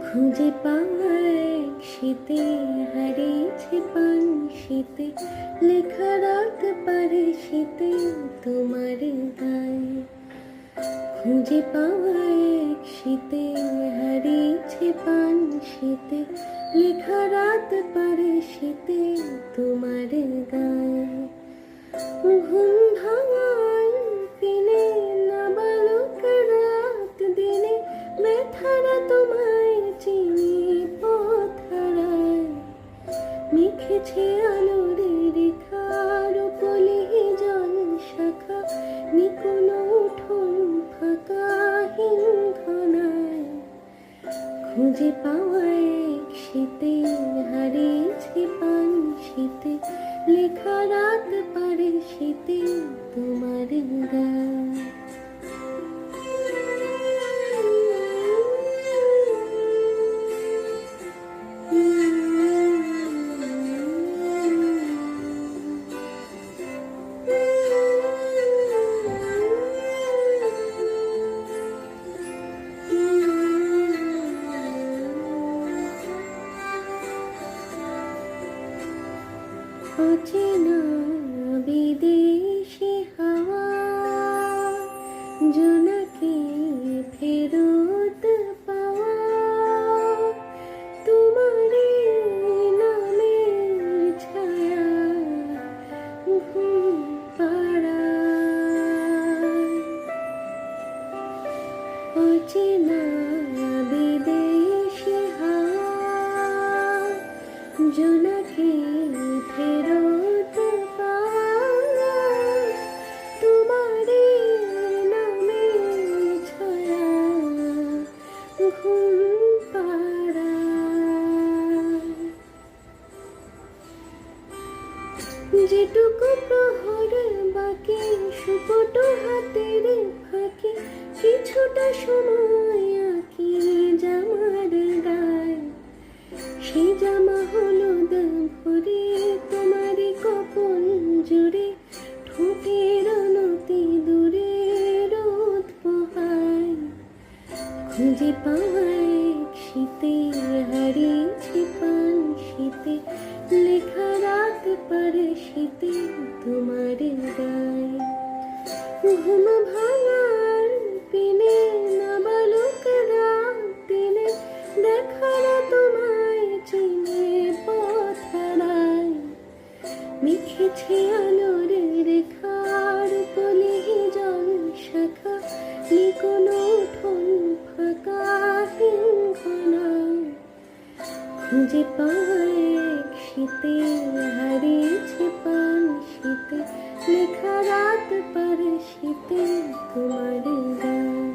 খুঁজে পাওয়া এক শীতে হারিয়েছে পান শীতে, লেখা রাত পারে শীতে তোমার গায়ে। খুঁজে পাওয়া এক শীতে হারিয়েছে পান শীতে, লেখা রাত পারে শীতে তোমার গায়ে। ঘুম ভাঙার দিনে নাবালক রাত দিনে, ব্যথারা তোমায় চিনি পথ হারায়। মেখেছে আলোর রেখার কলি জল শাখা, নিকোন উঠোন ফাঁকা হিমঘনায়। খুঁজে পাওয়া এক শীতে হারিয়েছে পান শীতে, লেখা রাত পারে শীতে তোমার গায়ে। অচেনা বিদেশি হাওয়া জোনাকি ফেরত পাওয়া, তোমারই নামের ছায়া ঘুম পাড়ায়। অচেনা বিদেশি হাওয়া জোনাকি ফেরত পাওয়া, তোমারই নামের ছায়া ঘুম পাড়ায়। যেটুকু প্রহর বাকি সুপট হাতের ফাঁকে, কিছুটা সময় আঁকি জামার গায়ে। সেই জামা হলুদ ভরে তোমারই কপল জুড়ে, ঠোঁটের নতি দূরে রোদ পোহায়। খুঁজে পাওয়া এক শীতে হারিয়েছে পান শীতে, লেখা রাত পারে শীতে তোমার গায়ে। ঘুম ভাঙার পিনে নাবালক রাত দিনে, দেখারা তোমায় চিনে পথ হারায়। মেখেছে আলোর রেখার কলি জল শাখা, নিকোন উঠোন ফাঁকা হিমঘনায়। খুঁজে পাওয়া এক শীতে হারিয়েছে পান শীতে, লেখা রাত পারে শীতে তোমার গায়ে।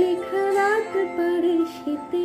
লেখা রাত পারে শীতে।